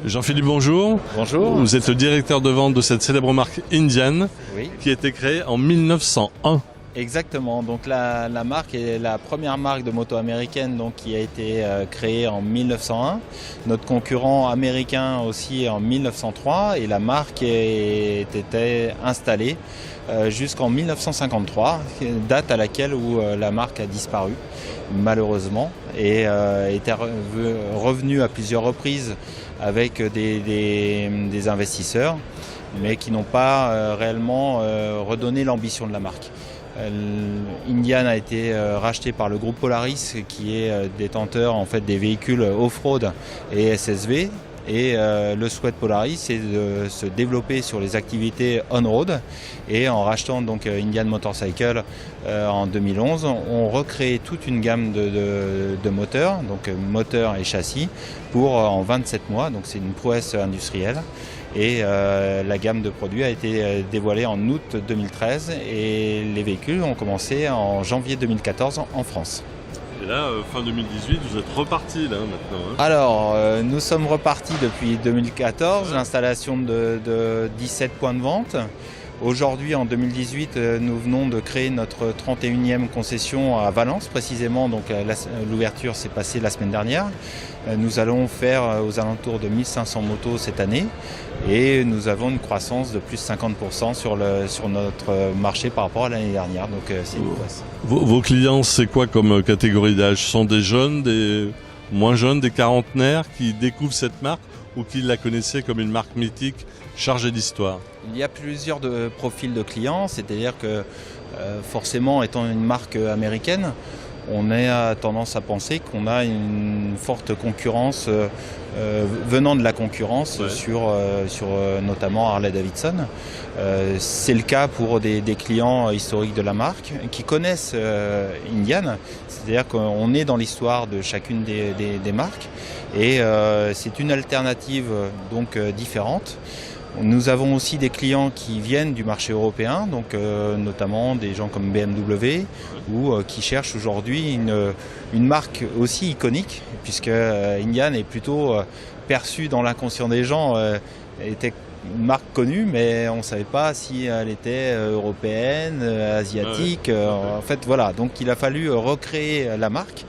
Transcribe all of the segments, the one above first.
Jean-Philippe, bonjour. Bonjour. Vous êtes le directeur de vente de cette célèbre marque Indian, Oui, qui a été créée en 1901. exactement. Donc la marque est la première marque de moto américaine donc, qui a été créée en 1901. Notre concurrent américain aussi en 1903 et la marque était installée jusqu'en 1953, date à laquelle où la marque a disparu malheureusement et était revenue à plusieurs reprises avec des investisseurs mais qui n'ont pas réellement redonné l'ambition de la marque. Indian a été racheté par le groupe Polaris qui est détenteur en fait des véhicules off-road et SSV. Et le souhait de Polaris, c'est de se développer sur les activités on-road. Et en rachetant donc Indian Motorcycle en 2011, on recrée toute une gamme de moteurs, donc moteurs et châssis, pour en 27 mois. Donc c'est une prouesse industrielle. Et la gamme de produits a été dévoilée en août 2013 et les véhicules ont commencé en janvier 2014 en France. Et là, fin 2018, vous êtes reparti là maintenant. Alors, nous sommes repartis depuis 2014, l'installation de 17 points de vente. Aujourd'hui, en 2018, nous venons de créer notre 31e concession à Valence, précisément. Donc, l'ouverture s'est passée la semaine dernière. Nous allons faire aux alentours de 1500 motos cette année et nous avons une croissance de plus de 50% sur notre marché par rapport à l'année dernière. Donc, c'est une prouesse. Vos clients, c'est quoi comme catégorie d'âge? Ce sont des jeunes, des moins jeunes, des quarantenaires qui découvrent cette marque ou qui la connaissaient comme une marque mythique chargée d'histoire? Il y a plusieurs profils de clients, c'est-à-dire que forcément, étant une marque américaine, on a tendance à penser qu'on a une forte concurrence venant de la concurrence sur notamment Harley-Davidson. C'est le cas pour des clients historiques de la marque qui connaissent Indian, c'est-à-dire qu'on est dans l'histoire de chacune des marques et c'est une alternative donc différente. Nous avons aussi des clients qui viennent du marché européen, donc notamment des gens comme BMW ou qui cherchent aujourd'hui une marque aussi iconique, puisque Indian est plutôt perçue dans l'inconscient des gens, était une marque connue, mais on ne savait pas si elle était européenne, asiatique. En fait, voilà. Donc il a fallu recréer la marque.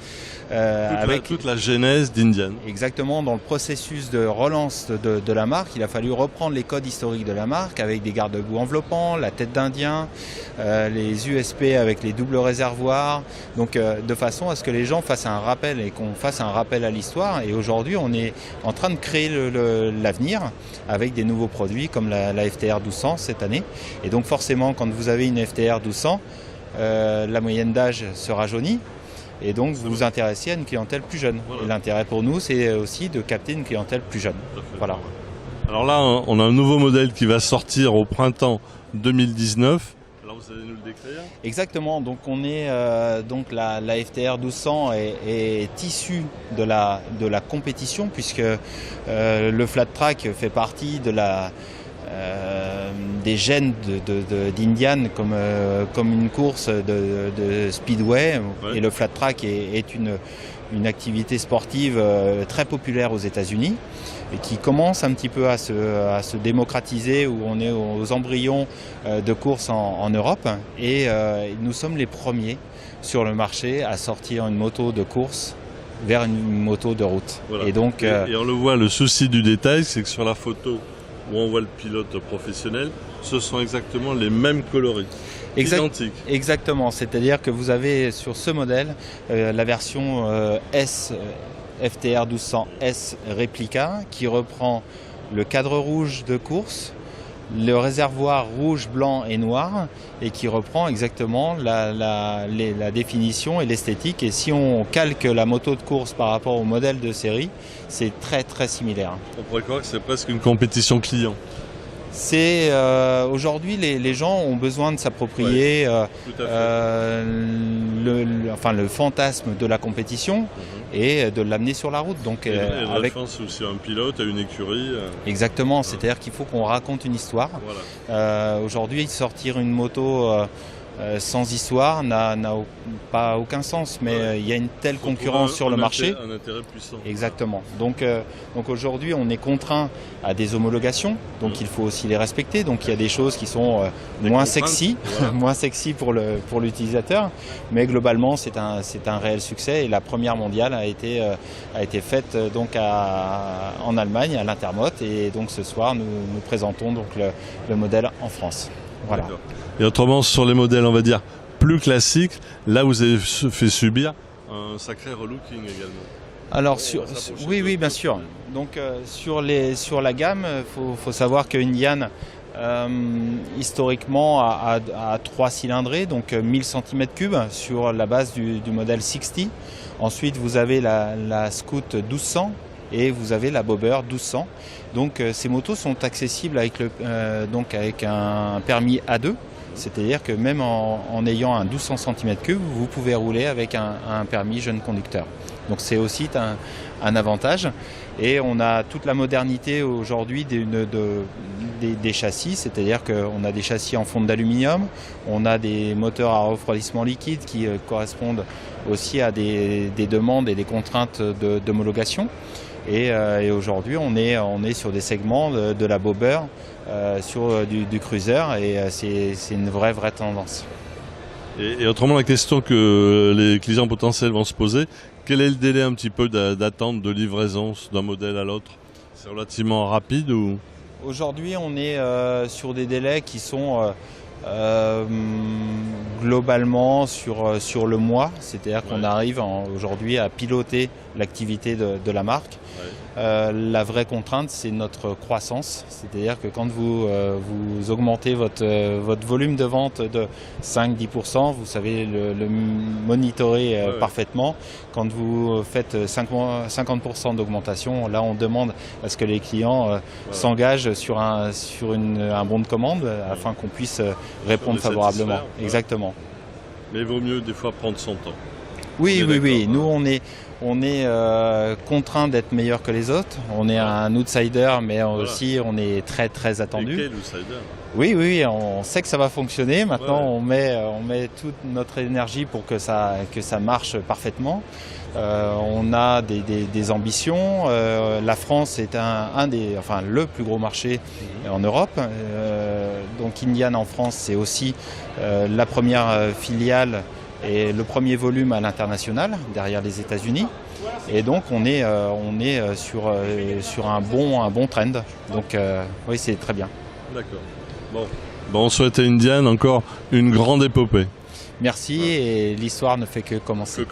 Avec toute la genèse d'Indian. Exactement, dans le processus de relance de la marque, il a fallu reprendre les codes historiques de la marque avec des garde-boue enveloppants, la tête d'Indien, les USP avec les doubles réservoirs, donc de façon à ce que les gens fassent un rappel et qu'on fasse un rappel à l'histoire. Et aujourd'hui, on est en train de créer l'avenir avec des nouveaux produits comme la FTR 1200 cette année. Et donc forcément, quand vous avez une FTR 1200, la moyenne d'âge se rajeunit. Et donc vous vous intéressez à une clientèle plus jeune. Voilà. Et l'intérêt pour nous, c'est aussi de capter une clientèle plus jeune. Voilà. Alors là, on a un nouveau modèle qui va sortir au printemps 2019. Alors vous allez nous le décrire? Exactement. Donc on est donc la FTR 1200 est issue de la compétition puisque le flat track fait partie de des gènes d'Indian comme une course de speedway. Ouais. Et le flat track est une activité sportive très populaire aux États-Unis et qui commence un petit peu à se démocratiser, où on est aux embryons de course en Europe et nous sommes les premiers sur le marché à sortir une moto de course vers une moto de route. Voilà. Et donc et on le voit, le souci du détail, c'est que sur la photo où on voit le pilote professionnel, ce sont exactement les mêmes coloris, identiques. Exactement, c'est-à-dire que vous avez sur ce modèle la version S FTR 1200 S Replica qui reprend le cadre rouge de course, le réservoir rouge, blanc et noir et qui reprend exactement la définition et l'esthétique. Et si on calque la moto de course par rapport au modèle de série, c'est très très similaire. On pourrait croire que c'est presque une compétition client. C'est aujourd'hui les gens ont besoin de s'approprier le fantasme de la compétition et de l'amener sur la route. Donc avec aussi un pilote, une écurie. Exactement, c'est-à-dire qu'il faut qu'on raconte une histoire. Voilà. Aujourd'hui, sortir une moto sans histoire n'a pas aucun sens, mais il y a une telle concurrence sur le marché. Un intérêt puissant. Exactement. Donc aujourd'hui, on est contraint à des homologations, donc il faut aussi les respecter. Donc il y a des choses qui sont moins sexy, voilà. Moins sexy pour l'utilisateur, mais globalement c'est un réel succès. Et la première mondiale a été faite donc en Allemagne, à l'Intermot, et donc ce soir nous présentons donc le modèle en France. Voilà. Et autrement, sur les modèles, on va dire, plus classiques, là vous avez fait subir un sacré relooking également. Alors, oui, bien sûr. Donc, sur la gamme, faut savoir que Indian, historiquement, a 3 cylindrées, donc 1000 cm3 sur la base du modèle 60. Ensuite, vous avez la Scout 1200 et vous avez la Bobber 1200. Donc, ces motos sont accessibles avec un permis A2. C'est-à-dire que même en ayant un 1200 cm3, vous pouvez rouler avec un permis jeune conducteur. Donc c'est aussi un avantage. Et on a toute la modernité aujourd'hui des châssis, c'est-à-dire qu'on a des châssis en fonte d'aluminium, on a des moteurs à refroidissement liquide qui correspondent aussi à des demandes et des contraintes d'homologation. Et aujourd'hui, on est sur des segments de la Bobber, sur du cruiser, et c'est une vraie tendance. Et autrement, la question que les clients potentiels vont se poser, quel est le délai un petit peu d'attente de livraison d'un modèle à l'autre? C'est relativement rapide ou? Aujourd'hui, on est sur des délais qui sont globalement sur le mois, c'est-à-dire qu'on arrive aujourd'hui à piloter l'activité de la marque. Ouais. La vraie contrainte, c'est notre croissance, c'est-à-dire que quand vous augmentez votre volume de vente de 5-10%, vous savez le monitorer parfaitement. Quand vous faites 50% d'augmentation, là on demande à ce que les clients s'engagent sur un bon de commande afin qu'on puisse répondre favorablement. Exactement. Mais il vaut mieux des fois prendre son temps. Oui. Nous, on est contraint d'être meilleur que les autres. On est un outsider, mais aussi on est très attendu. Et quel outsider? Oui, on sait que ça va fonctionner. Maintenant, on met toute notre énergie pour que ça marche parfaitement. On a des ambitions. La France est le plus gros marché en Europe. Donc Indian en France, c'est aussi la première filiale et le premier volume à l'international, derrière les États-Unis. Et donc on est sur un bon trend. Donc oui, c'est très bien. D'accord. Bon, on souhaite à Indian encore une grande épopée. Merci, et l'histoire ne fait que commencer.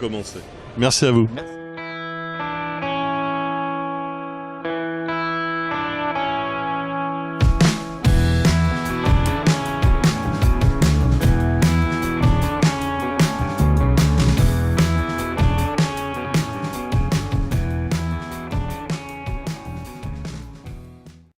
Merci à vous. Merci.